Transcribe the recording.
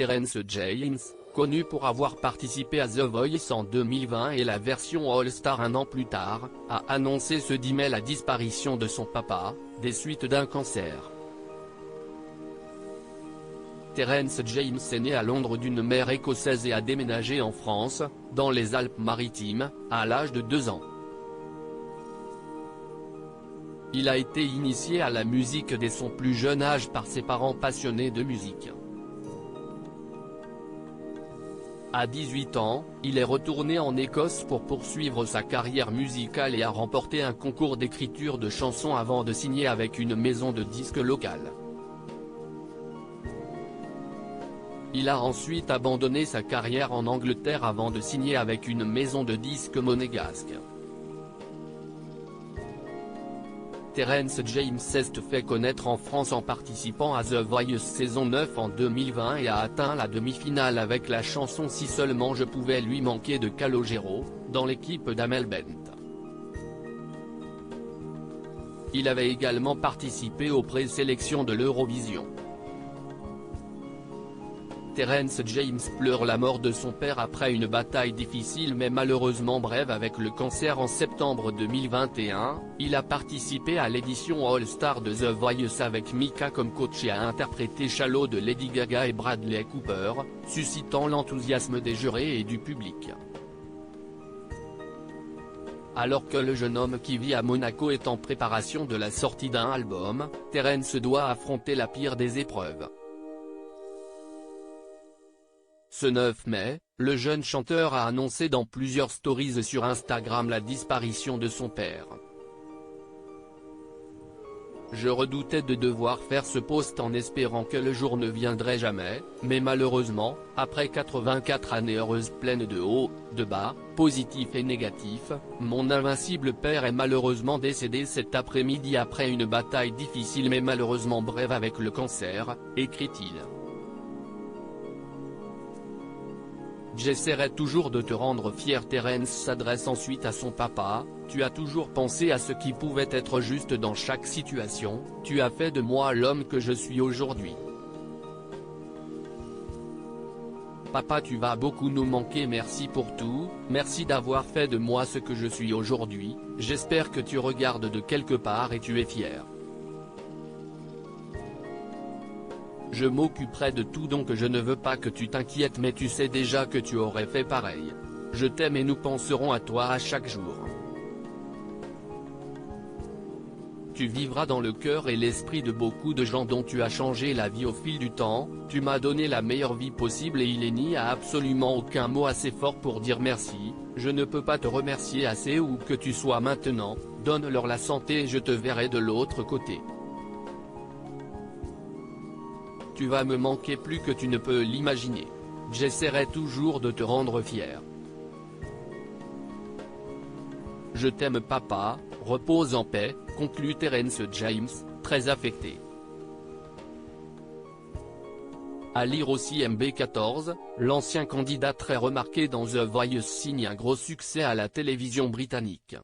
Terence James, connu pour avoir participé à The Voice en 2020 et la version All-Star un an plus tard, a annoncé ce 10 mai la disparition de son papa, des suites d'un cancer. Terence James est né à Londres d'une mère écossaise et a déménagé en France, dans les Alpes-Maritimes, à l'âge de 2 ans. Il a été initié à la musique dès son plus jeune âge par ses parents passionnés de musique. À 18 ans, il est retourné en Écosse pour poursuivre sa carrière musicale et a remporté un concours d'écriture de chansons avant de signer avec une maison de disques locale. Il a ensuite abandonné sa carrière en Angleterre avant de signer avec une maison de disques monégasque. Terence James s'est fait connaître en France en participant à The Voice saison 9 en 2020 et a atteint la demi-finale avec la chanson Si seulement je pouvais lui manquer de Calogero, dans l'équipe d'Amel Bent. Il avait également participé aux présélections de l'Eurovision. Terence James pleure la mort de son père après une bataille difficile mais malheureusement brève avec le cancer en septembre 2021, il a participé à l'édition All-Star de The Voice avec Mika comme coach et a interprété Shallow de Lady Gaga et Bradley Cooper, suscitant l'enthousiasme des jurés et du public. Alors que le jeune homme qui vit à Monaco est en préparation de la sortie d'un album, Terence doit affronter la pire des épreuves. Ce 9 mai, le jeune chanteur a annoncé dans plusieurs stories sur Instagram la disparition de son père. Je redoutais de devoir faire ce post en espérant que le jour ne viendrait jamais, mais malheureusement, après 84 années heureuses pleines de hauts, de bas, positifs et négatifs, mon invincible père est malheureusement décédé cet après-midi après une bataille difficile mais malheureusement brève avec le cancer, écrit-il. J'essaierai toujours de te rendre fier. Terence s'adresse ensuite à son papa, tu as toujours pensé à ce qui pouvait être juste dans chaque situation, tu as fait de moi l'homme que je suis aujourd'hui. Papa, tu vas beaucoup nous manquer, merci pour tout, merci d'avoir fait de moi ce que je suis aujourd'hui, j'espère que tu regardes de quelque part et tu es fier. Je m'occuperai de tout donc je ne veux pas que tu t'inquiètes mais tu sais déjà que tu aurais fait pareil. Je t'aime et nous penserons à toi à chaque jour. Tu vivras dans le cœur et l'esprit de beaucoup de gens dont tu as changé la vie au fil du temps, tu m'as donné la meilleure vie possible et il n'y a absolument aucun mot assez fort pour dire merci, je ne peux pas te remercier assez où que tu sois maintenant, donne-leur la santé et je te verrai de l'autre côté. Tu vas me manquer plus que tu ne peux l'imaginer. J'essaierai toujours de te rendre fier. Je t'aime papa, repose en paix, conclut Terence James, très affecté. À lire aussi MB14, l'ancien candidat très remarqué dans The Voice signe un gros succès à la télévision britannique.